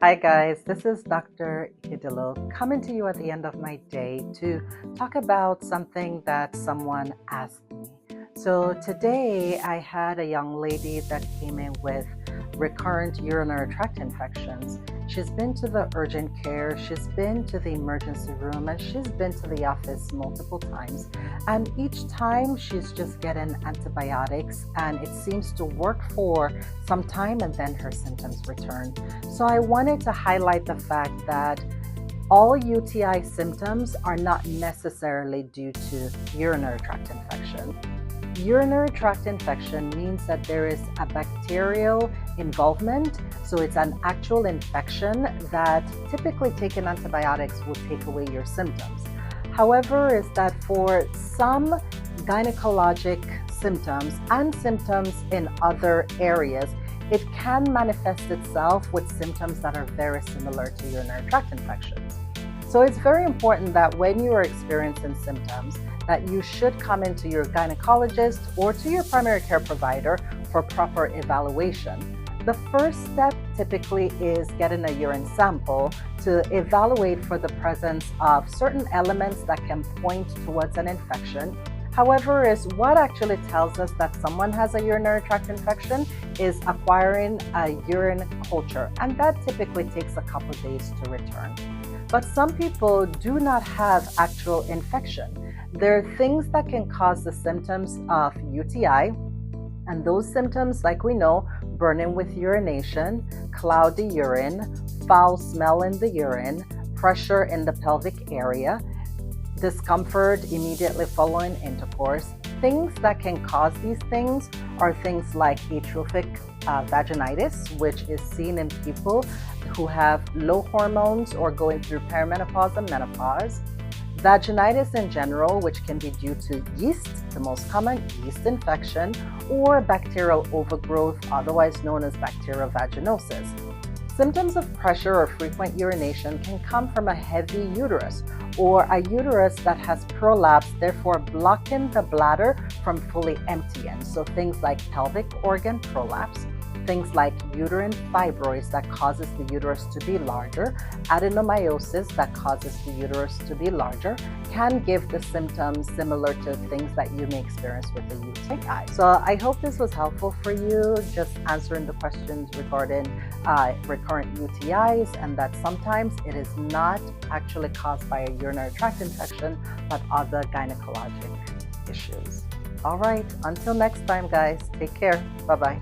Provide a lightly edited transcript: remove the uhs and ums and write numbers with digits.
Hi guys, this is Dr. Ikedilo coming to you at the end of my day to talk about something that someone asked me. So today I had a young lady that came in with recurrent urinary tract infections. She's been to the urgent care, she's been to the emergency room, and she's been to the office multiple times. And each time she's just getting antibiotics, and it seems to work for some time and then her symptoms return. So I wanted to highlight the fact that all UTI symptoms are not necessarily due to urinary tract infection. Urinary tract infection means that there is a bacterial involvement, so it's an actual infection that typically taking antibiotics will take away your symptoms. However, is that for some gynecologic symptoms and symptoms in other areas, it can manifest itself with symptoms that are very similar to urinary tract infections. So it's very important that when you are experiencing symptoms, that you should come into your gynecologist or to your primary care provider for proper evaluation. The first step typically is getting a urine sample to evaluate for the presence of certain elements that can point towards an infection. However, is what actually tells us that someone has a urinary tract infection is acquiring a urine culture, and that typically takes a couple days to return. But some people do not have actual infection. There are things that can cause the symptoms of UTI, and those symptoms, like we know, burning with urination, cloudy urine, foul smell in the urine, pressure in the pelvic area, discomfort immediately following intercourse. Things that can cause these things are things like atrophic vaginitis, which is seen in people who have low hormones or going through perimenopause and menopause. Vaginitis in general, which can be due to yeast, the most common yeast infection, or bacterial overgrowth, otherwise known as bacterial vaginosis. Symptoms of pressure or frequent urination can come from a heavy uterus or a uterus that has prolapsed, therefore blocking the bladder from fully emptying. So things like pelvic organ prolapse, things like uterine fibroids that causes the uterus to be larger, adenomyosis that causes the uterus to be larger, can give the symptoms similar to things that you may experience with a UTI. So I hope this was helpful for you, just answering the questions regarding recurrent UTIs, and that sometimes it is not actually caused by a urinary tract infection, but other gynecologic issues. All right, until next time, guys, take care. Bye-bye.